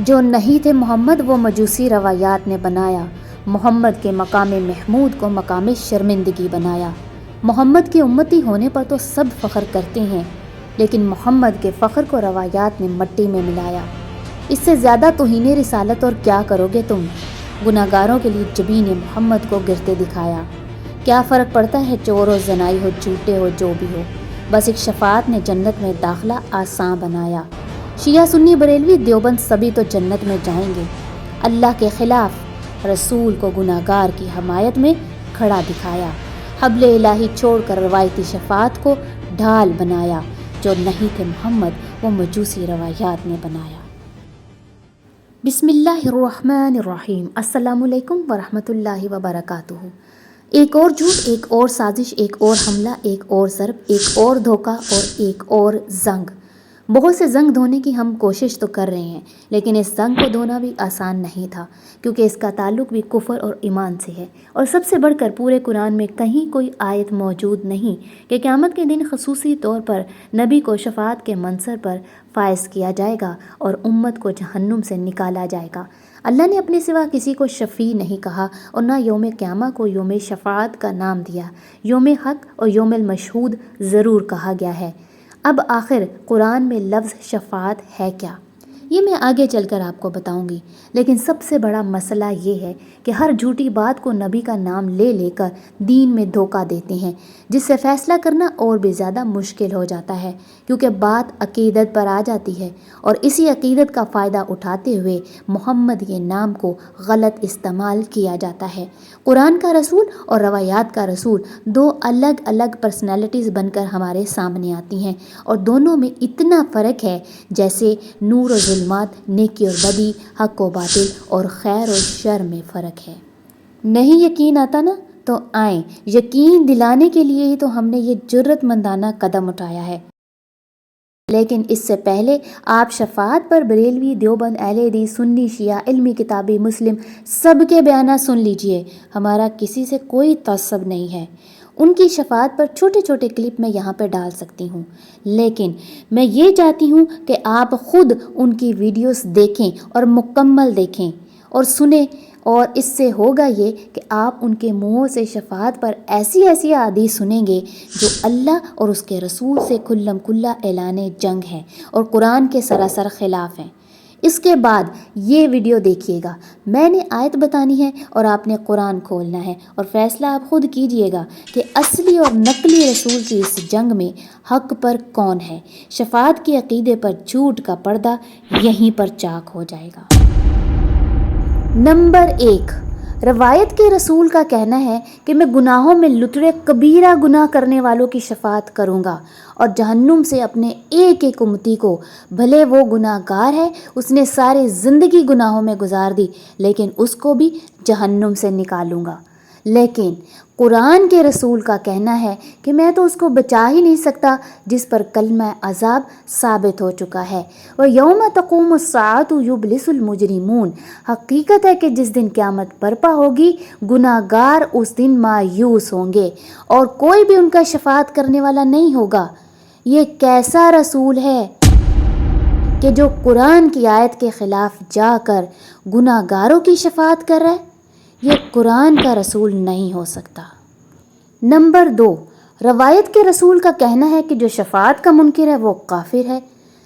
جو نہیں تھے محمد وہ مجوسی روایات نے بنایا، محمد کے مقام محمود کو مقام شرمندگی بنایا۔ محمد کے امتی ہونے پر تو سب فخر کرتے ہیں، لیکن محمد کے فخر کو روایات نے مٹی میں ملایا۔ اس سے زیادہ توہین رسالت اور کیا کرو گے تم؟ گناہگاروں کے لیے جبین محمد کو گرتے دکھایا۔ کیا فرق پڑتا ہے چور ہو، زنائی ہو، جھوٹے ہو، جو بھی ہو، بس ایک شفاعت نے جنت میں داخلہ آساں بنایا۔ شیعہ سنی بریلوی دیوبند سبھی تو جنت میں جائیں گے۔ اللہ کے خلاف رسول کو گناہگار کی حمایت میں کھڑا دکھایا۔ حبل الہی چھوڑ کر روایتی شفاعت کو ڈھال بنایا۔ جو نہیں تھے محمد وہ مجوسی روایات نے بنایا۔ بسم اللہ الرحمن الرحیم۔ السلام علیکم ورحمۃ اللہ وبرکاتہ۔ ایک اور جھوٹ، ایک اور سازش، ایک اور حملہ، ایک اور ضرب، ایک اور دھوکہ اور ایک اور زنگ۔ بہت سے زنگ دھونے کی ہم کوشش تو کر رہے ہیں، لیکن اس زنگ کو دھونا بھی آسان نہیں تھا، کیونکہ اس کا تعلق بھی کفر اور ایمان سے ہے۔ اور سب سے بڑھ کر پورے قرآن میں کہیں کوئی آیت موجود نہیں کہ قیامت کے دن خصوصی طور پر نبی کو شفاعت کے منصب پر فائز کیا جائے گا اور امت کو جہنم سے نکالا جائے گا۔ اللہ نے اپنے سوا کسی کو شفیع نہیں کہا اور نہ یوم قیامہ کو یوم شفاعت کا نام دیا۔ یوم حق اور یوم المشہود ضرور کہا گیا ہے۔ اب آخر قرآن میں لفظ شفاعت ہے کیا؟ یہ میں آگے چل کر آپ کو بتاؤں گی، لیکن سب سے بڑا مسئلہ یہ ہے کہ ہر جھوٹی بات کو نبی کا نام لے لے کر دین میں دھوکہ دیتے ہیں، جس سے فیصلہ کرنا اور بھی زیادہ مشکل ہو جاتا ہے، کیونکہ بات عقیدت پر آ جاتی ہے، اور اسی عقیدت کا فائدہ اٹھاتے ہوئے محمد کے نام کو غلط استعمال کیا جاتا ہے۔ قرآن کا رسول اور روایات کا رسول دو الگ الگ پرسنالٹیز بن کر ہمارے سامنے آتی ہیں، اور دونوں میں اتنا فرق ہے جیسے نور و ظلمات، نیکی اور بدی، حق و باطل اور خیر و شر میں فرق ہے۔ نہیں یقین آتا نا تو آئیں، یقین دلانے کے لیے ہی تو ہم نے یہ جرأت مندانہ قدم اٹھایا ہے۔ لیکن اس سے پہلے آپ شفاعت پر بریلوی، دیوبند، اہل حدیث، سنی، شیعہ، علمی کتابی، مسلم سب کے بیانات سن لیجئے۔ ہمارا کسی سے کوئی تعصب نہیں ہے۔ ان کی شفاعت پر چھوٹے چھوٹے کلپ میں یہاں پہ ڈال سکتی ہوں، لیکن میں یہ چاہتی ہوں کہ آپ خود ان کی ویڈیوز دیکھیں اور مکمل دیکھیں اور سنیں، اور اس سے ہوگا یہ کہ آپ ان کے منہوں سے شفاعت پر ایسی ایسی احادیث سنیں گے جو اللہ اور اس کے رسول سے کھلم کھلا اعلان جنگ ہیں اور قرآن کے سراسر خلاف ہیں۔ اس کے بعد یہ ویڈیو دیکھیے گا، میں نے آیت بتانی ہے اور آپ نے قرآن کھولنا ہے، اور فیصلہ آپ خود کیجئے گا کہ اصلی اور نقلی رسول کی اس جنگ میں حق پر کون ہے۔ شفاعت کے عقیدے پر جھوٹ کا پردہ یہیں پر چاک ہو جائے گا۔ نمبر 1، روایت کے رسول کا کہنا ہے کہ میں گناہوں میں لتڑے کبیرہ گناہ کرنے والوں کی شفاعت کروں گا اور جہنم سے اپنے ایک ایک امتی کو، بھلے وہ گناہ گار ہے، اس نے ساری زندگی گناہوں میں گزار دی، لیکن اس کو بھی جہنم سے نکالوں گا۔ لیکن قرآن کے رسول کا کہنا ہے کہ میں تو اس کو بچا ہی نہیں سکتا جس پر کلمہ عذاب ثابت ہو چکا ہے۔ وَيَوْمَ تَقُومُ السَّاعَةُ يُبْلِسُ الْمُجْرِمُونَ، حقیقت ہے کہ جس دن قیامت برپا ہوگی گناہ گار اس دن مایوس ہوں گے اور کوئی بھی ان کا شفاعت کرنے والا نہیں ہوگا۔ یہ کیسا رسول ہے کہ جو قرآن کی آیت کے خلاف جا کر گناہ گاروں کی شفاعت کر رہا ہے؟ یہ قرآن کا رسول نہیں ہو سکتا۔ نمبر 2، روایت کے رسول کا کہنا ہے کہ جو شفاعت کا منکر ہے وہ کافر ہے،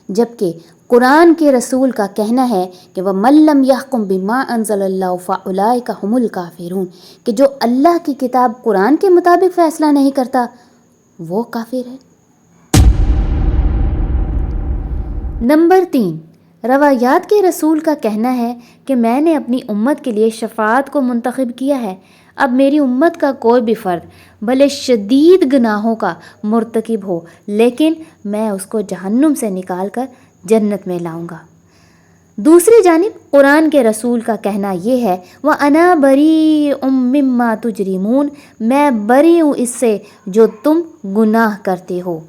جبکہ قرآن کے رسول کا کہنا ہے کہ وَمَن لَّمْ يَحْكُم بِمَا أَنزَلَ اللَّهُ فَأُولَٰئِكَ هُمُ الْكَافِرُونَ، کہ جو اللہ کی کتاب قرآن کے مطابق فیصلہ نہیں کرتا وہ کافر ہے۔ نمبر 3، روایات کے رسول کا کہنا ہے کہ میں نے اپنی امت کے لیے شفاعت کو منتخب کیا ہے۔ اب میری امت کا کوئی بھی فرد بھلے شدید گناہوں کا مرتکب ہو، لیکن میں اس کو جہنم سے نکال کر جنت میں لاؤں گا۔ دوسری جانب قرآن کے رسول کا کہنا یہ ہے وَأَنَا بَرِيءٌ مِّمَّا تُجْرِمُونَ، میں بری ہوں اس سے جو تم گناہ کرتے ہو۔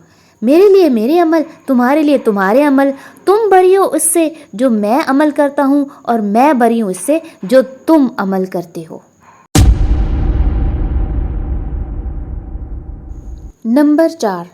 میرے لیے میرے عمل، تمہارے لیے تمہارے عمل، تم بری ہو اس سے جو میں عمل کرتا ہوں اور میں بری ہوں اس سے جو تم عمل کرتے ہو۔ نمبر 4،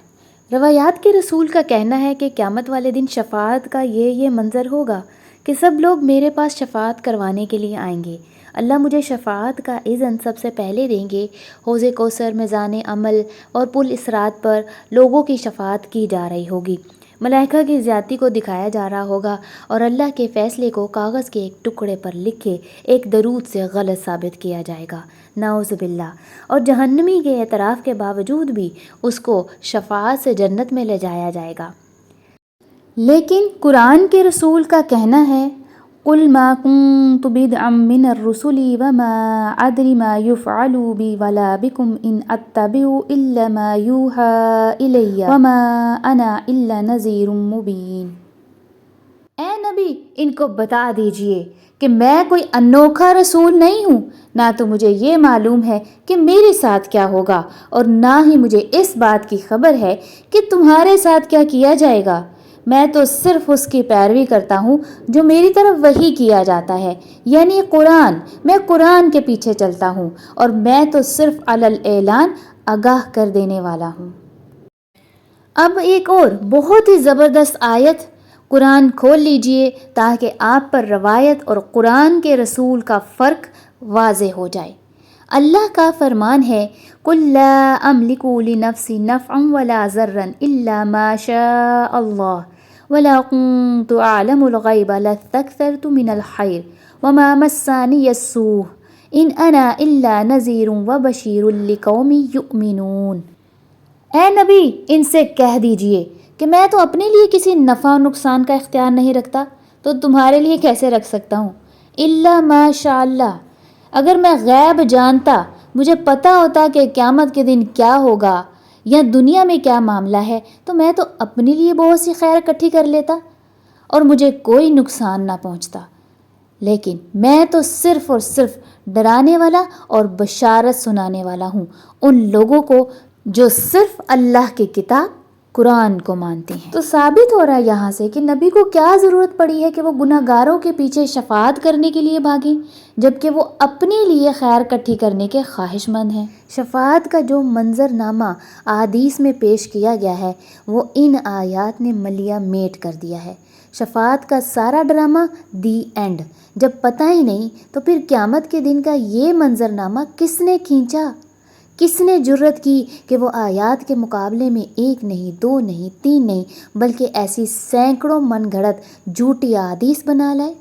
روایات کے رسول کا کہنا ہے کہ قیامت والے دن شفاعت کا یہ منظر ہوگا کہ سب لوگ میرے پاس شفاعت کروانے کے لیے آئیں گے۔ اللہ مجھے شفاعت کا اذن سب سے پہلے دیں گے۔ حوض کوثر، میزان عمل اور پل اسرات پر لوگوں کی شفاعت کی جا رہی ہوگی۔ ملائکہ کی زیادتی کو دکھایا جا رہا ہوگا اور اللہ کے فیصلے کو کاغذ کے ایک ٹکڑے پر لکھے ایک درود سے غلط ثابت کیا جائے گا، نعوذ باللہ۔ اور جہنمی کے اعتراف کے باوجود بھی اس کو شفاعت سے جنت میں لے جایا جائے گا۔ لیکن قرآن کے رسول کا کہنا ہے قُلْ مَا كُنْتُ بِدْعًا مِّنَ الرُّسُلِ وَمَا أَدْرِ مَا يُفْعَلُ بِي وَلَا بِكُمْ إِنْ أَتَّبِعُ إِلَّا مَا يُوحَىٰ إِلَيَّ وَمَا أَنَا إِلَّا نَذِيرٌ مُّبِينٌ۔ اے نبی، ان کو بتا دیجئے کہ میں کوئی انوکھا رسول نہیں ہوں، نہ تو مجھے یہ معلوم ہے کہ میرے ساتھ کیا ہوگا اور نہ ہی مجھے اس بات کی خبر ہے کہ تمہارے ساتھ کیا کیا جائے گا۔ میں تو صرف اس کی پیروی کرتا ہوں جو میری طرف وحی کیا جاتا ہے، یعنی قرآن۔ میں قرآن کے پیچھے چلتا ہوں اور میں تو صرف علی الاعلان آگاہ کر دینے والا ہوں۔ اب ایک اور بہت ہی زبردست آیت قرآن کھول لیجئے تاکہ آپ پر روایت اور قرآن کے رسول کا فرق واضح ہو جائے۔ اللہ کا فرمان ہے قُلْ لَا أَمْلِكُ لِنَفْسِي نَفْعًا وَلَا ضَرًّا إِلَّا مَا شَاءَ اللَّهُ وَلَا كُنْتُ أَعْلَمُ الْغَيْبَ لَاسْتَكْثَرْتُ مِنَ الْخَيْرِ وَمَا مَسَّنِيَ السُّوءُ إِنْ أَنَا إِلَّا نَذِيرٌ وَبَشِيرٌ لِقَوْمٍ يُؤْمِنُونَ۔ اے نبی، ان سے کہہ دیجئے کہ میں تو اپنے لیے کسی نفع و نقصان کا اختیار نہیں رکھتا، تو تمہارے لیے کیسے رکھ سکتا ہوں؟ الا ما شاء اللہ، اگر میں غیب جانتا، مجھے پتہ ہوتا کہ قیامت کے دن کیا ہوگا یا دنیا میں کیا معاملہ ہے، تو میں تو اپنے لیے بہت سی خیر اکٹھی کر لیتا اور مجھے کوئی نقصان نہ پہنچتا۔ لیکن میں تو صرف اور صرف ڈرانے والا اور بشارت سنانے والا ہوں ان لوگوں کو جو صرف اللہ کی کتاب قرآن کو مانتے ہیں۔ تو ثابت ہو رہا ہے یہاں سے کہ نبی کو کیا ضرورت پڑی ہے کہ وہ گناہ گاروں کے پیچھے شفاعت کرنے کے لیے بھاگیں، جبکہ وہ اپنے لیے خیر کٹھی کرنے کے خواہش مند ہیں۔ شفاعت کا جو منظر نامہ احادیث میں پیش کیا گیا ہے وہ ان آیات نے ملیا میٹ کر دیا ہے۔ شفاعت کا سارا ڈرامہ دی اینڈ جب پتہ ہی نہیں، تو پھر قیامت کے دن کا یہ منظر نامہ کس نے کھینچا؟ کس نے جرت کی کہ وہ آیات کے مقابلے میں 1 نہیں، 2 نہیں، 3 نہیں، بلکہ ایسی سینکڑوں من گھڑت جھوٹی احادیث بنا لائے؟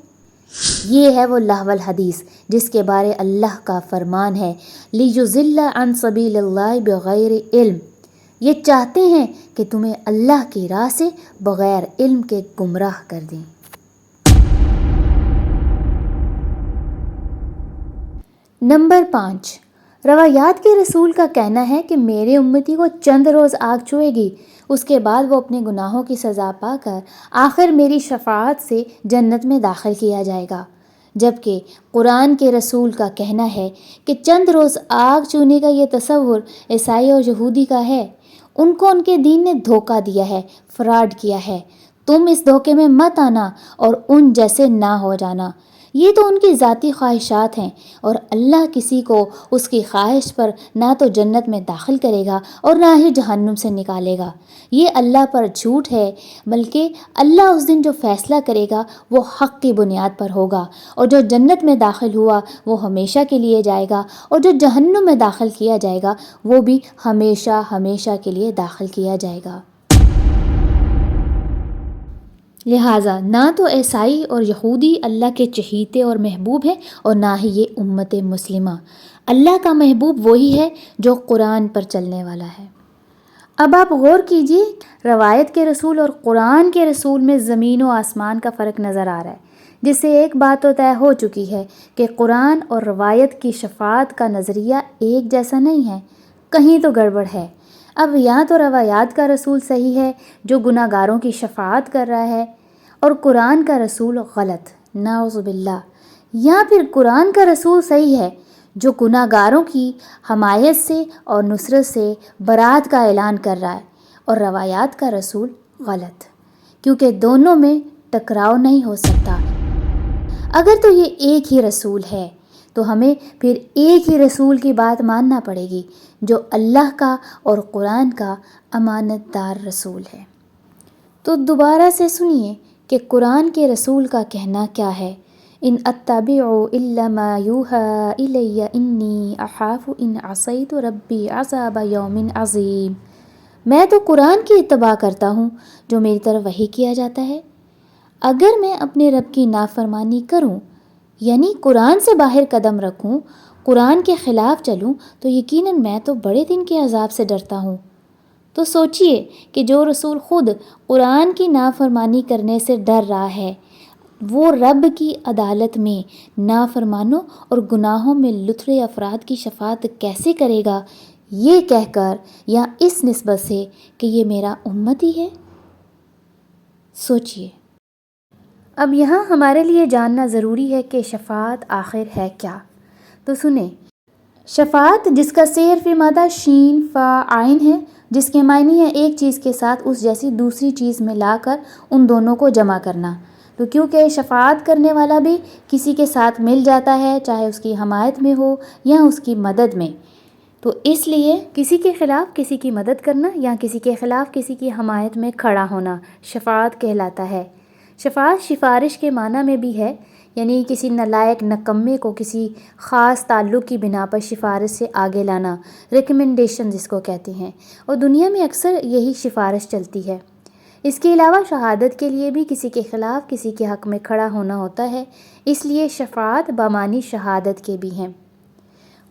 یہ ہے وہ لہو الحدیث جس کے بارے اللہ کا فرمان ہے لِيُضِلَّ عَن سَبِيلِ اللَّهِ بِغَيْرِ علم۔ یہ چاہتے ہیں کہ تمہیں اللہ کی راہ سے بغیر علم کے گمراہ کر دیں۔ نمبر 5، روایات کے رسول کا کہنا ہے کہ میرے امتی کو چند روز آگ چھوئے گی، اس کے بعد وہ اپنے گناہوں کی سزا پا کر آخر میری شفاعت سے جنت میں داخل کیا جائے گا، جبکہ قرآن کے رسول کا کہنا ہے کہ چند روز آگ چھونے کا یہ تصور عیسائی اور یہودی کا ہے۔ ان کو ان کے دین نے دھوکہ دیا ہے، فراڈ کیا ہے۔ تم اس دھوکے میں مت آنا اور ان جیسے نہ ہو جانا۔ یہ تو ان کی ذاتی خواہشات ہیں اور اللہ کسی کو اس کی خواہش پر نہ تو جنت میں داخل کرے گا اور نہ ہی جہنم سے نکالے گا۔ یہ اللہ پر جھوٹ ہے، بلکہ اللہ اس دن جو فیصلہ کرے گا وہ حق کی بنیاد پر ہوگا، اور جو جنت میں داخل ہوا وہ ہمیشہ کے لیے جائے گا، اور جو جہنم میں داخل کیا جائے گا وہ بھی ہمیشہ ہمیشہ کے لیے داخل کیا جائے گا۔ لہٰذا نہ تو عیسائی اور یہودی اللہ کے چہیتے اور محبوب ہیں اور نہ ہی یہ امت مسلمہ۔ اللہ کا محبوب وہی ہے جو قرآن پر چلنے والا ہے۔ اب آپ غور کیجئے، روایت کے رسول اور قرآن کے رسول میں زمین و آسمان کا فرق نظر آ رہا ہے، جس سے ایک بات تو طے ہو چکی ہے کہ قرآن اور روایت کی شفاعت کا نظریہ ایک جیسا نہیں ہے، کہیں تو گڑبڑ ہے۔ اب یا تو روایات کا رسول صحیح ہے جو گناہ گاروں کی شفاعت کر رہا ہے اور قرآن کا رسول غلط، نعوذ باللہ، یا پھر قرآن کا رسول صحیح ہے جو گناہ گاروں کی حمایت سے اور نصرت سے برات کا اعلان کر رہا ہے، اور روایات کا رسول غلط، کیونکہ دونوں میں ٹکراؤ نہیں ہو سکتا۔ اگر تو یہ ایک ہی رسول ہے تو ہمیں پھر ایک ہی رسول کی بات ماننا پڑے گی جو اللہ کا اور قرآن کا امانت دار رسول ہے۔ تو دوبارہ سے سنیے کہ قرآن کے رسول کا کہنا کیا ہے، ان اتبع الا ما یوحی الی انی اخاف ان عصیت ربی عذاب یوم عظیم۔ میں تو قرآن کی اتباع کرتا ہوں جو میری طرف وحی کیا جاتا ہے۔ اگر میں اپنے رب کی نافرمانی کروں، یعنی قرآن سے باہر قدم رکھوں، قرآن کے خلاف چلوں، تو یقیناً میں تو بڑے دن کے عذاب سے ڈرتا ہوں۔ تو سوچئے کہ جو رسول خود قرآن کی نافرمانی کرنے سے ڈر رہا ہے، وہ رب کی عدالت میں نافرمانوں اور گناہوں میں لتھڑے افراد کی شفاعت کیسے کرے گا، یہ کہہ کر یا اس نسبت سے کہ یہ میرا امتی ہے؟ سوچئے۔ اب یہاں ہمارے لیے جاننا ضروری ہے کہ شفاعت آخر ہے کیا؟ تو سنیں، شفاعت جس کا سے حرف مادہ شین فا عین ہے، جس کے معنی ہے ایک چیز کے ساتھ اس جیسی دوسری چیز میں لا کر ان دونوں کو جمع کرنا۔ تو کیونکہ شفاعت کرنے والا بھی کسی کے ساتھ مل جاتا ہے، چاہے اس کی حمایت میں ہو یا اس کی مدد میں، تو اس لیے کسی کے خلاف کسی کی مدد کرنا یا کسی کے خلاف کسی کی حمایت میں کھڑا ہونا شفاعت کہلاتا ہے۔ شفاعت سفارش کے معنی میں بھی ہے، یعنی کسی نالائق نکمے کو کسی خاص تعلق کی بنا پر سفارش سے آگے لانا، ریکمنڈیشن جس کو کہتے ہیں، اور دنیا میں اکثر یہی سفارش چلتی ہے۔ اس کے علاوہ شہادت کے لیے بھی کسی کے خلاف کسی کے حق میں کھڑا ہونا ہوتا ہے، اس لیے شفاعت بمعنی شہادت کے بھی ہیں۔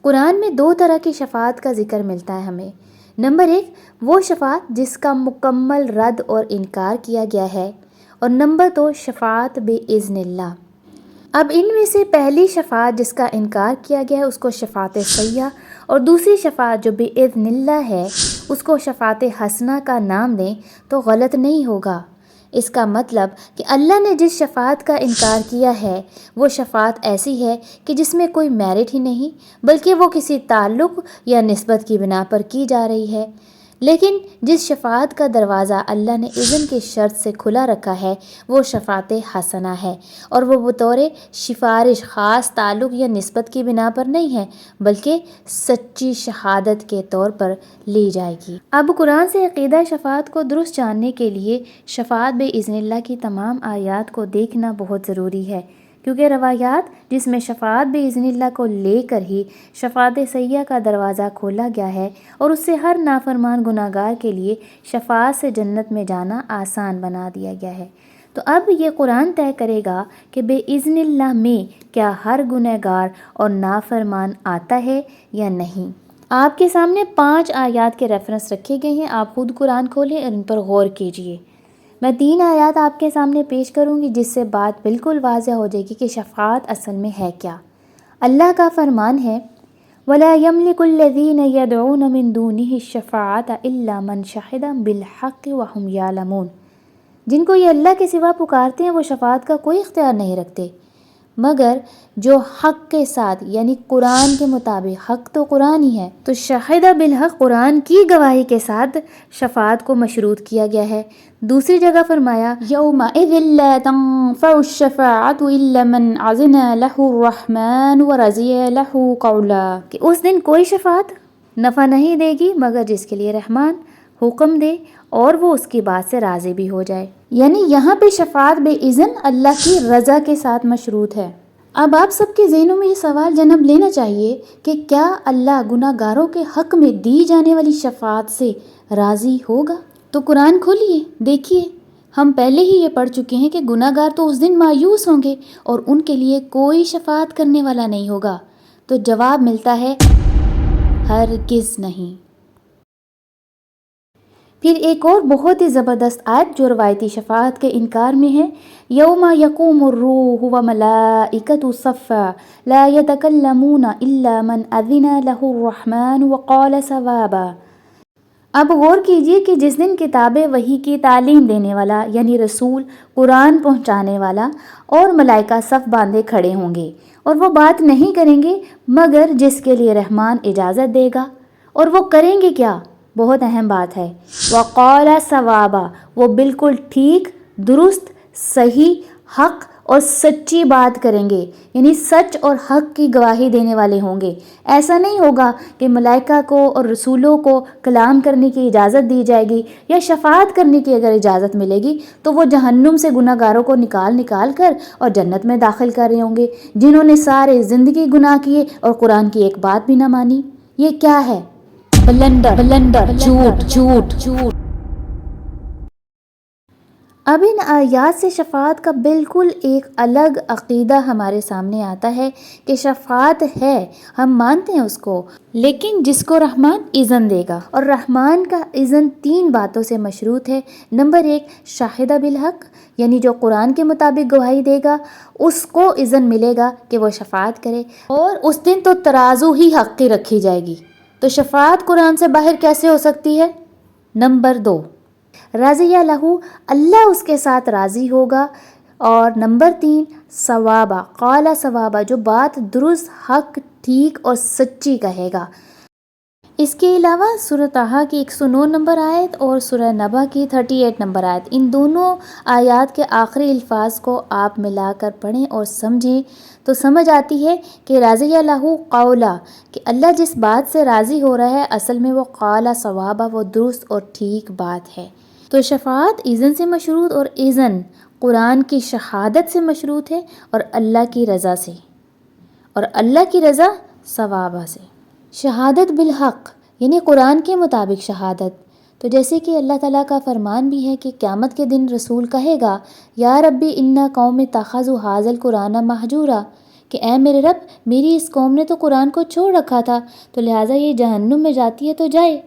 قرآن میں دو طرح کی شفاعت کا ذکر ملتا ہے ہمیں۔ نمبر ایک، وہ شفاعت جس کا مکمل رد اور انکار کیا گیا ہے، اور نمبر دو، شفاعت بِإِذْنِ اللہ۔ اب ان میں سے پہلی شفاعت جس کا انکار کیا گیا ہے اس کو شفاعت سیئہ، اور دوسری شفاعت جو بِإِذْنِ اللہ ہے اس کو شفاعت حسنہ کا نام دیں تو غلط نہیں ہوگا۔ اس کا مطلب کہ اللہ نے جس شفاعت کا انکار کیا ہے وہ شفاعت ایسی ہے کہ جس میں کوئی میرٹ ہی نہیں، بلکہ وہ کسی تعلق یا نسبت کی بنا پر کی جا رہی ہے۔ لیکن جس شفاعت کا دروازہ اللہ نے اذن کی شرط سے کھلا رکھا ہے وہ شفاعت حسنہ ہے، اور وہ بطور سفارش خاص تعلق یا نسبت کی بنا پر نہیں ہے، بلکہ سچی شہادت کے طور پر لی جائے گی۔ اب قرآن سے عقیدہ شفاعت کو درست جاننے کے لیے شفاعت بِإِذْنِ اللہ کی تمام آیات کو دیکھنا بہت ضروری ہے، کیونکہ روایات جس میں شفاعت بِإِذْنِ اللہ کو لے کر ہی شفاعت سیئہ کا دروازہ کھولا گیا ہے، اور اس سے ہر نافرمان گناہگار کے لیے شفاعت سے جنت میں جانا آسان بنا دیا گیا ہے۔ تو اب یہ قرآن طے کرے گا کہ بِإِذْنِ اللہ میں کیا ہر گنہگار اور نافرمان آتا ہے یا نہیں۔ آپ کے سامنے 5 آیات کے ریفرنس رکھے گئے ہیں، آپ خود قرآن کھولیں اور ان پر غور کیجئے۔ میں 3 آیات آپ کے سامنے پیش کروں گی جس سے بات بالکل واضح ہو جائے گی کہ شفاعت اصل میں ہے کیا۔ اللہ کا فرمان ہے، وَلَا يَمْلِكُ الَّذِينَ يَدْعُونَ مِن دُونِهِ الشَّفَاعَةَ إِلَّا مَنْ شَهِدَ بِالْحَقِّ وَهُمْ يَعْلَمُونَ۔ جن کو یہ اللہ کے سوا پکارتے ہیں وہ شفاعت کا کوئی اختیار نہیں رکھتے، مگر جو حق کے ساتھ یعنی قرآن کے مطابق، حق تو قرآن ہی ہے، تو شاہدہ بالحق قرآن کی گواہی کے ساتھ شفاعت کو مشروط کیا گیا ہے۔ دوسری جگہ فرمایا یومئذ لا تنفع الشفاعة الا من اذن له الرحمن ورضی له قولا، کہ اس دن کوئی شفاعت نفع نہیں دے گی مگر جس کے لیے رحمان حکم دے اور وہ اس کی بات سے راضی بھی ہو جائے۔ یعنی یہاں پہ شفاعت بِإِذْن اللہ کی رضا کے ساتھ مشروط ہے۔ اب آپ سب کے ذہنوں میں یہ سوال جنم لینا چاہیے کہ کیا اللہ گناہگاروں کے حق میں دی جانے والی شفاعت سے راضی ہوگا؟ تو قرآن کھولیے، دیکھیے، ہم پہلے ہی یہ پڑھ چکے ہیں کہ گناہگار تو اس دن مایوس ہوں گے اور ان کے لیے کوئی شفاعت کرنے والا نہیں ہوگا۔ تو جواب ملتا ہے ہرگز نہیں۔ پھر ایک اور بہت ہی زبردست آیت جو روایتی شفاعت کے انکار میں ہے، یوم یقوم الروح وملائکۃ صفا لا یتکلمون الا من اذن له الرحمن وقال صوابا۔ اب غور کیجئے کہ جس دن کتاب وحی کی تعلیم دینے والا یعنی رسول، قرآن پہنچانے والا اور ملائکہ صف باندھے کھڑے ہوں گے، اور وہ بات نہیں کریں گے مگر جس کے لیے رحمان اجازت دے گا، اور وہ کریں گے کیا؟ بہت اہم بات ہے، وقال صوابا، وہ بالکل ٹھیک، درست، صحیح، حق اور سچی بات کریں گے، یعنی سچ اور حق کی گواہی دینے والے ہوں گے۔ ایسا نہیں ہوگا کہ ملائکہ کو اور رسولوں کو کلام کرنے کی اجازت دی جائے گی یا شفاعت کرنے کی اگر اجازت ملے گی تو وہ جہنم سے گناہ گاروں کو نکال کر اور جنت میں داخل کر رہے ہوں گے، جنہوں نے سارے زندگی گناہ کیے اور قرآن کی ایک بات بھی نہ مانی۔ یہ کیا ہے؟ بلندر، جھوٹ۔ اب ان آیات سے شفاعت کا بالکل ایک الگ عقیدہ ہمارے سامنے آتا ہے کہ شفاعت ہے، ہم مانتے ہیں اس کو، لیکن جس کو رحمان اذن دے گا، اور رحمان کا اذن 3 باتوں سے مشروط ہے۔ نمبر 1، شاہدہ بالحق، یعنی جو قرآن کے مطابق گواہی دے گا اس کو اذن ملے گا کہ وہ شفاعت کرے، اور اس دن تو ترازو ہی حق کی رکھی جائے گی، تو شفاعت قرآن سے باہر کیسے ہو سکتی ہے؟ نمبر 2، رضی لہو، اللہ اس کے ساتھ راضی ہوگا، اور نمبر 3، ثوابہ، قال ثوابہ، جو بات درست، حق، ٹھیک اور سچی کہے گا۔ اس کے علاوہ سورہ طٰہٰ کی 109 نمبر آیت اور سورہ نبأ کی 38 نمبر آیت، ان دونوں آیات کے آخری الفاظ کو آپ ملا کر پڑھیں اور سمجھیں تو سمجھ آتی ہے کہ رضی لہو قولا، کہ اللہ جس بات سے راضی ہو رہا ہے اصل میں وہ قال ثوابہ، وہ درست اور ٹھیک بات ہے۔ تو شفاعت اذن سے مشروط، اور اذن قرآن کی شہادت سے مشروط ہے، اور اللہ کی رضا سے، اور اللہ کی رضا ثوابہ سے۔ شہادت بالحق یعنی قرآن کے مطابق شہادت، تو جیسے کہ اللہ تعالیٰ کا فرمان بھی ہے کہ قیامت کے دن رسول کہے گا یا ربی انا قوم اتخذوا ھذا القرآن مہجورا، کہ اے میرے رب میری اس قوم نے تو قرآن کو چھوڑ رکھا تھا، تو لہٰذا یہ جہنم میں جاتی ہے تو جائے۔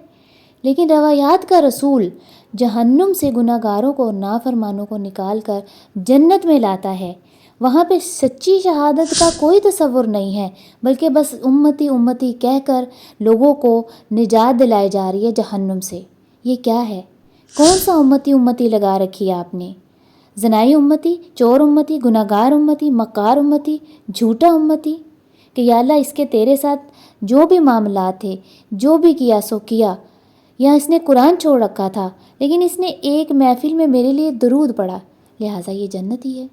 لیکن روایات کا رسول جہنم سے گناہ گاروں کو، نافرمانوں کو نکال کر جنت میں لاتا ہے، وہاں پہ سچی شہادت کا کوئی تصور نہیں ہے، بلکہ بس امتی امتی کہہ کر لوگوں کو نجات دلائی جا رہی ہے جہنم سے۔ یہ کیا ہے؟ کون سا امتی امتی لگا رکھی ہے آپ نے؟ زنائی امتی، چور امتی، گناہ گار امتی، مکار امتی، جھوٹا امتی، کہ یا اللہ اس کے تیرے ساتھ جو بھی معاملات تھے، جو بھی کیا سو کیا، یا اس نے قرآن چھوڑ رکھا تھا لیکن اس نے ایک محفل میں میرے لیے درود پڑھا، لہٰذا یہ جنتی ہے۔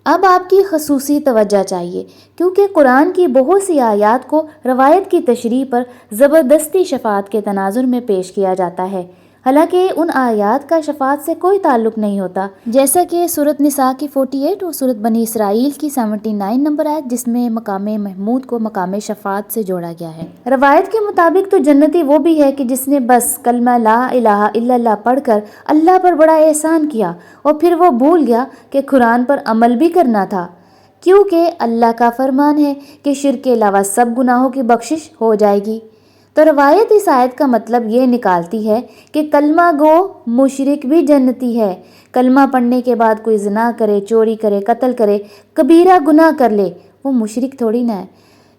اب آپ کی خصوصی توجہ چاہیے، کیونکہ قرآن کی بہت سی آیات کو روایت کی تشریح پر زبردستی شفاعت کے تناظر میں پیش کیا جاتا ہے، حالانکہ ان آیات کا شفاعت سے کوئی تعلق نہیں ہوتا، جیسا کہ سورۃ نساء کی 48 اور سورۃ بنی اسرائیل کی 79 نمبر آیت، جس میں مقام محمود کو مقام شفاعت سے جوڑا گیا ہے۔ روایت کے مطابق تو جنتی وہ بھی ہے کہ جس نے بس کلمہ لا الہ الا اللہ پڑھ کر اللہ پر بڑا احسان کیا اور پھر وہ بھول گیا کہ قرآن پر عمل بھی کرنا تھا، کیونکہ اللہ کا فرمان ہے کہ شرک کے علاوہ سب گناہوں کی بخشش ہو جائے گی۔ تو روایت اس آیت کا مطلب یہ نکالتی ہے کہ کلمہ گو مشرک بھی جنتی ہے۔ کلمہ پڑھنے کے بعد کوئی زنا کرے، چوری کرے، قتل کرے، کبیرہ گناہ کر لے، وہ مشرک تھوڑی نہ ہے۔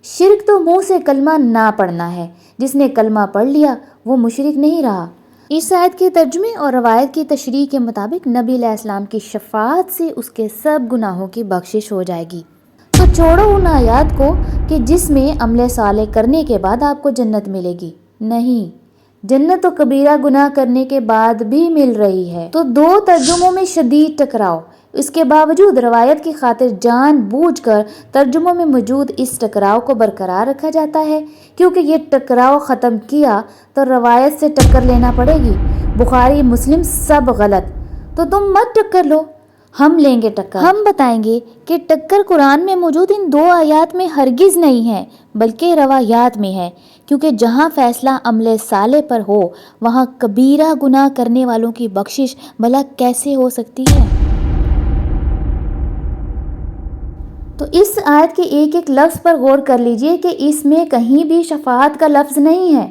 شرک تو منہ سے کلمہ نہ پڑھنا ہے، جس نے کلمہ پڑھ لیا وہ مشرک نہیں رہا۔ اس آیت کے ترجمے اور روایت کی تشریح کے مطابق نبی علیہ السلام کی شفاعت سے اس کے سب گناہوں کی بخشش ہو جائے گی۔ تو چھوڑو ان آیات کو کہ جس میں عمل صالح کرنے کے بعد آپ کو جنت ملے گی، نہیں، جنت تو کبیرہ گناہ کرنے کے بعد بھی مل رہی ہے۔ تو 2 ترجموں میں شدید ٹکراؤ، اس کے باوجود روایت کی خاطر جان بوجھ کر ترجموں میں موجود اس ٹکراؤ کو برقرار رکھا جاتا ہے، کیونکہ یہ ٹکراؤ ختم کیا تو روایت سے ٹکر لینا پڑے گی۔ بخاری، مسلم سب غلط، تو تم مت ٹکر لو، ہم لیں گے ٹکر۔ ہم بتائیں گے کہ ٹکر قرآن میں موجود ان 2 آیات میں ہرگز نہیں ہے، بلکہ روایات میں ہے، کیونکہ جہاں فیصلہ عمل صالح پر ہو وہاں کبیرہ گناہ کرنے والوں کی بخشش بھلا کیسے ہو سکتی ہے؟ تو اس آیت کے ایک ایک لفظ پر غور کر لیجئے کہ اس میں کہیں بھی شفاعت کا لفظ نہیں ہے۔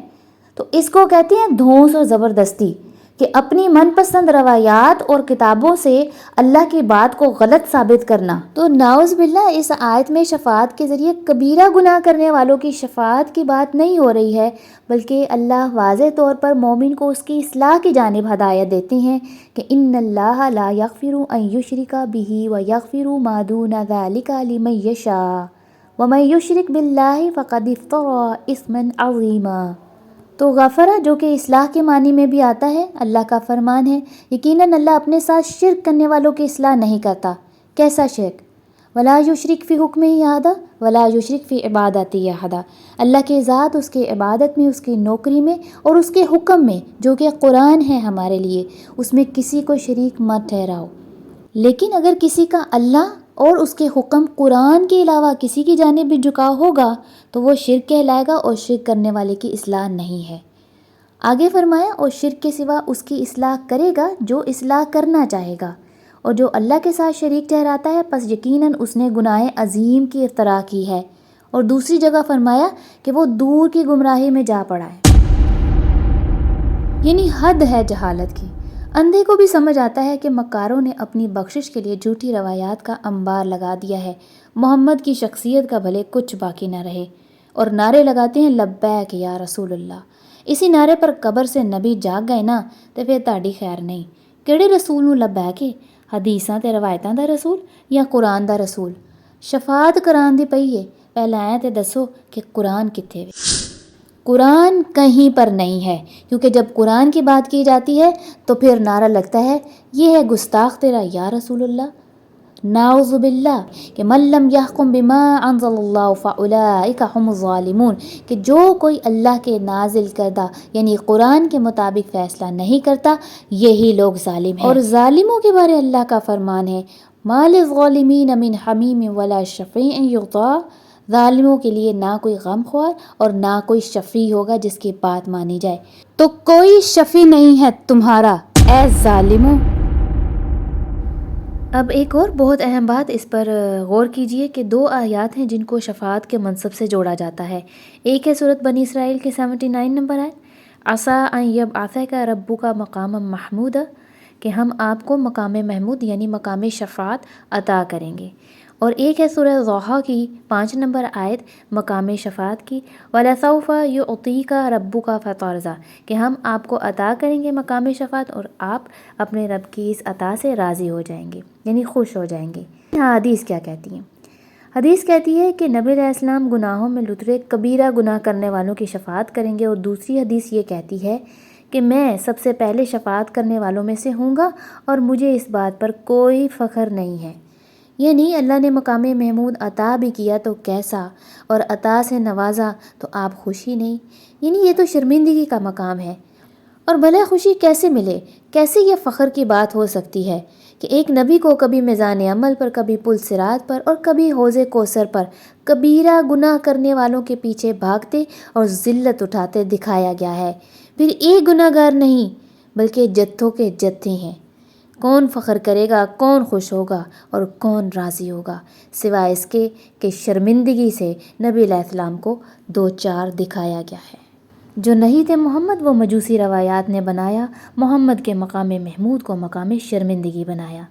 تو اس کو کہتے ہیں دھونس اور زبردستی، کہ اپنی من پسند روایات اور کتابوں سے اللہ کی بات کو غلط ثابت کرنا۔ تو نعوذ باللہ اس آیت میں شفاعت کے ذریعے کبیرہ گناہ کرنے والوں کی شفاعت کی بات نہیں ہو رہی ہے، بلکہ اللہ واضح طور پر مومن کو اس کی اصلاح کی جانب ہدایت دیتے ہیں کہ ان اللہ لا یغفر ان یشرک بہ ویغفر ما دون ذلک لمن یشاء ومن یشرک باللہ فقد افتری اثما عظیما۔ تو غفرہ جو کہ اصلاح کے معنی میں بھی آتا ہے، اللہ کا فرمان ہے، یقیناً اللہ اپنے ساتھ شرک کرنے والوں کی اصلاح نہیں کرتا۔ کیسا شرک؟ ولا یشرک فی حکمہ احدا ولا یشرک فی عبادتہ احدا، اللہ کے ذات، اس کے عبادت میں، اس کی نوکری میں اور اس کے حکم میں جو کہ قرآن ہے ہمارے لیے، اس میں کسی کو شریک مت ٹھہراؤ۔ لیکن اگر کسی کا اللہ اور اس کے حکم قرآن کے علاوہ کسی کی جانب بھی جھکاؤ ہوگا تو وہ شرک کہلائے گا اور شرک کرنے والے کی اصلاح نہیں ہے۔ آگے فرمایا اور شرک کے سوا اس کی اصلاح کرے گا جو اصلاح کرنا چاہے گا، اور جو اللہ کے ساتھ شریک ٹھہراتا ہے پس یقیناً اس نے گناہ عظیم کی افترا کی ہے، اور دوسری جگہ فرمایا کہ وہ دور کی گمراہی میں جا پڑا ہے۔ یعنی حد ہے جہالت کی۔ اندھے کو بھی سمجھ آتا ہے کہ مکاروں نے اپنی بخشش کے لیے جھوٹی روایات کا انبار لگا دیا ہے، محمد کی شخصیت کا بھلے کچھ باقی نہ رہے، اور نعرے لگاتے ہیں لبیک یا رسول اللہ۔ اسی نعرے پر قبر سے نبی جاگ گئے نا تو پھر تاڑی خیر نہیں۔ کیڑے رسول نوں لبیک ہے؟ حدیثاں تے روایتاں دا رسول یا قرآن دا رسول؟ شفاعت قرآن دی پئی ہے، پہلا اے تے دسو کہ قرآن کتھے وے؟ قرآن کہیں پر نہیں ہے، کیونکہ جب قرآن کی بات کی جاتی ہے تو پھر نعرہ لگتا ہے یہ ہے گستاخ تیرا یا رسول اللہ۔ نعوذ باللہ کہ من لم یحکم بما انزل اللہ فاولئک هم الظالمون، کہ جو کوئی اللہ کے نازل کردہ یعنی قرآن کے مطابق فیصلہ نہیں کرتا یہی لوگ ظالم ہیں۔ اور ظالموں کے بارے اللہ کا فرمان ہے ما للظالمین من حمیم ولا شفیع یطاع، ظالموں کے لیے نہ کوئی غم خوار اور نہ کوئی شفیع ہوگا جس کی بات مانی جائے۔ تو کوئی شفیع نہیں ہے تمہارا اے ظالموں۔ اب ایک اور بہت اہم بات، اس پر غور کیجئے کہ 2 آیات ہیں جن کو شفاعت کے منصب سے جوڑا جاتا ہے۔ ایک ہے سورۃ بنی اسرائیل کے 79 نمبر آیت، عسیٰ ان یبعثک ربک مقاما محمودا، کہ ہم آپ کو مقام محمود یعنی مقام شفاعت عطا کریں گے۔ اور ایک ہے سورہ ضحیٰ کی 5 نمبر آیت مقام شفاعت کی، وَلَسَوْفَ يُعْطِيكَ رَبُّكَ فَتَرْضَىٰ، کہ ہم آپ کو عطا کریں گے مقام شفاعت اور آپ اپنے رب کی اس عطا سے راضی ہو جائیں گے یعنی خوش ہو جائیں گے۔ حدیث کیا کہتی ہے؟ حدیث کہتی ہے کہ نبی علیہ السلام گناہوں میں لترے کبیرہ گناہ کرنے والوں کی شفاعت کریں گے، اور دوسری حدیث یہ کہتی ہے کہ میں سب سے پہلے شفاعت کرنے والوں میں سے ہوں گا اور مجھے اس بات پر کوئی فخر نہیں ہے۔ یعنی اللہ نے مقام محمود عطا بھی کیا تو کیسا، اور عطا سے نوازا تو آپ خوشی نہیں، یعنی یہ تو شرمندگی کا مقام ہے۔ اور بھلے خوشی کیسے ملے، کیسے یہ فخر کی بات ہو سکتی ہے کہ ایک نبی کو کبھی میزان عمل پر، کبھی پل صراط پر اور کبھی حوض کوثر پر کبیرہ گناہ کرنے والوں کے پیچھے بھاگتے اور ذلت اٹھاتے دکھایا گیا ہے، پھر ایک گناہ گار نہیں بلکہ جتھوں کے جتھے ہیں۔ کون فخر کرے گا، کون خوش ہوگا اور کون راضی ہوگا، سوائے اس کے کہ شرمندگی سے نبی علیہ السلام کو 2 4 دکھایا گیا ہے۔ جو نہیں تھے محمد وہ مجوسی روایات نے بنایا، محمد کے مقام محمود کو مقام شرمندگی بنایا۔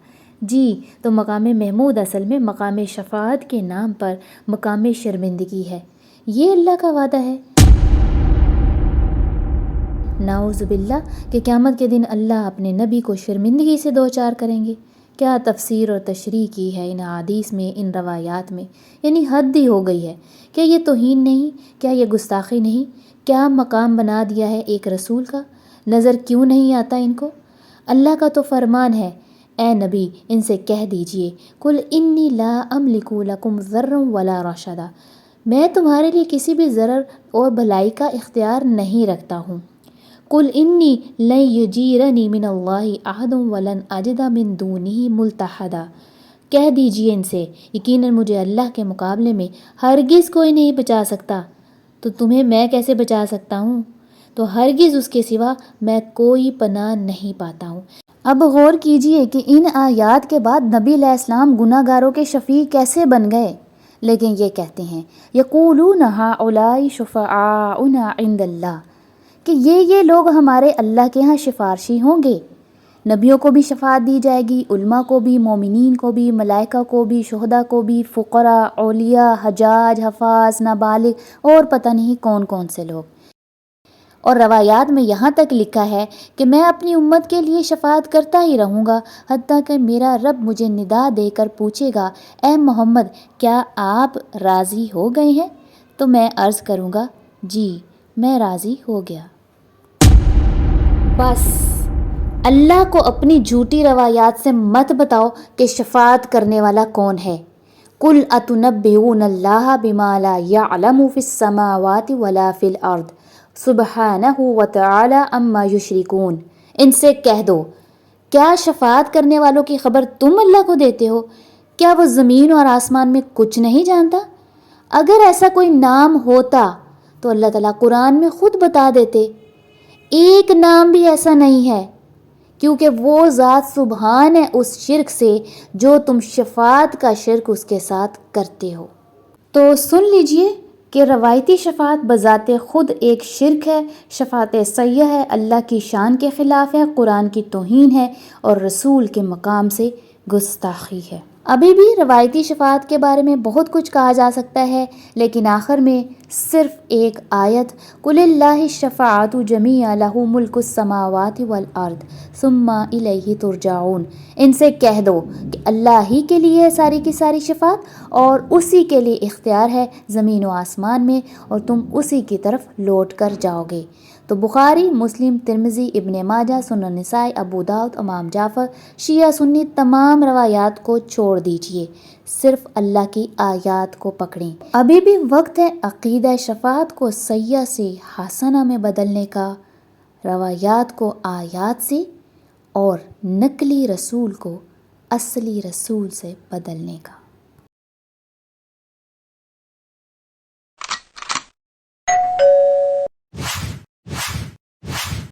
جی تو مقام محمود اصل میں مقام شفاعت کے نام پر مقام شرمندگی ہے، یہ اللہ کا وعدہ ہے۔ نعوذ باللہ کہ قیامت کے دن اللہ اپنے نبی کو شرمندگی سے 2 4 کریں گے۔ کیا تفسیر اور تشریح کی ہے ان حدیث میں، ان روایات میں، یعنی حد ہی ہو گئی ہے۔ کیا یہ توہین نہیں؟ کیا یہ گستاخی نہیں؟ کیا مقام بنا دیا ہے ایک رسول کا؟ نظر کیوں نہیں آتا ان کو؟ اللہ کا تو فرمان ہے، اے نبی ان سے کہہ دیجئے قل انی لا املک لکم ضرا ولا رشدا، میں تمہارے لیے کسی بھی ضرر اور بھلائی کا اختیار نہیں رکھتا ہوں۔ قل انی لن یجیرنی من اللہ احد ولن اجد من دونہ ملتحدا، کہہ دیجئے ان سے یقیناً مجھے اللہ کے مقابلے میں ہرگز کوئی نہیں بچا سکتا، تو تمہیں میں کیسے بچا سکتا ہوں؟ تو ہرگز اس کے سوا میں کوئی پناہ نہیں پاتا ہوں۔ اب غور کیجئے کہ ان آیات کے بعد نبی علیہ السلام گناہ گاروں کے شفیع کیسے بن گئے؟ لیکن یہ کہتے ہیں یقولون ہؤلاء شفعاؤنا عند اللہ، کہ یہ لوگ ہمارے اللہ کے ہاں سفارشی ہوں گے۔ نبیوں کو بھی شفاعت دی جائے گی، علماء کو بھی، مومنین کو بھی، ملائکہ کو بھی، شہداء کو بھی، فقراء، اولیاء، حجاج، حفاظ، نابالغ اور پتہ نہیں کون کون سے لوگ۔ اور روایات میں یہاں تک لکھا ہے کہ میں اپنی امت کے لیے شفاعت کرتا ہی رہوں گا حتیٰ کہ میرا رب مجھے ندا دے کر پوچھے گا اے محمد کیا آپ راضی ہو گئے ہیں؟ تو میں عرض کروں گا جی میں راضی ہو گیا۔ بس اللہ کو اپنی جھوٹی روایات سے مت بتاؤ کہ شفاعت کرنے والا کون ہے۔ قُلْ أَتُنَبِّئُونَ اللَّهَ بِمَا لَا يَعْلَمُ فِي السَّمَاوَاتِ وَلَا فِي الْأَرْضِ سُبْحَانَهُ وَتَعَالَىٰ عَمَّا يُشْرِكُونَ۔ ان سے کہہ دو، کیا شفاعت کرنے والوں کی خبر تم اللہ کو دیتے ہو؟ کیا وہ زمین اور آسمان میں کچھ نہیں جانتا؟ اگر ایسا کوئی نام ہوتا تو اللہ تعالیٰ قرآن میں خود بتا دیتے۔ ایک نام بھی ایسا نہیں ہے، کیونکہ وہ ذات سبحان ہے اس شرک سے جو تم شفاعت کا شرک اس کے ساتھ کرتے ہو۔ تو سن لیجئے کہ روایتی شفاعت بذات خود ایک شرک ہے، شفاعت سیہ ہے، اللہ کی شان کے خلاف ہے، قرآن کی توہین ہے اور رسول کے مقام سے گستاخی ہے۔ ابھی بھی روایتی شفاعت کے بارے میں بہت کچھ کہا جا سکتا ہے، لیکن آخر میں صرف ایک آیت قُلِ اللّٰہِ الشَّفَاعَةُ جَمِيعًا لَهُ مُلْكُ السَّمَاوَاتِ وَالْأَرْضِ ثُمَّ إِلَيْهِ تُرْجَعُونَ۔ ان سے کہہ دو کہ اللہ ہی کے لیے ہے ساری کی ساری شفاعت اور اسی کے لیے اختیار ہے زمین و آسمان میں، اور تم اسی کی طرف لوٹ کر جاؤ گے۔ تو بخاری، مسلم، ترمذی، ابن ماجہ، سنن نسائی، ابو داؤد، امام جعفر، شیعہ سنی تمام روایات کو چھوڑ دیجئے، صرف اللہ کی آیات کو پکڑیں۔ ابھی بھی وقت ہے عقیدہ شفاعت کو سیہ سے حسنہ میں بدلنے کا، روایات کو آیات سے اور نقلی رسول کو اصلی رسول سے بدلنے کا۔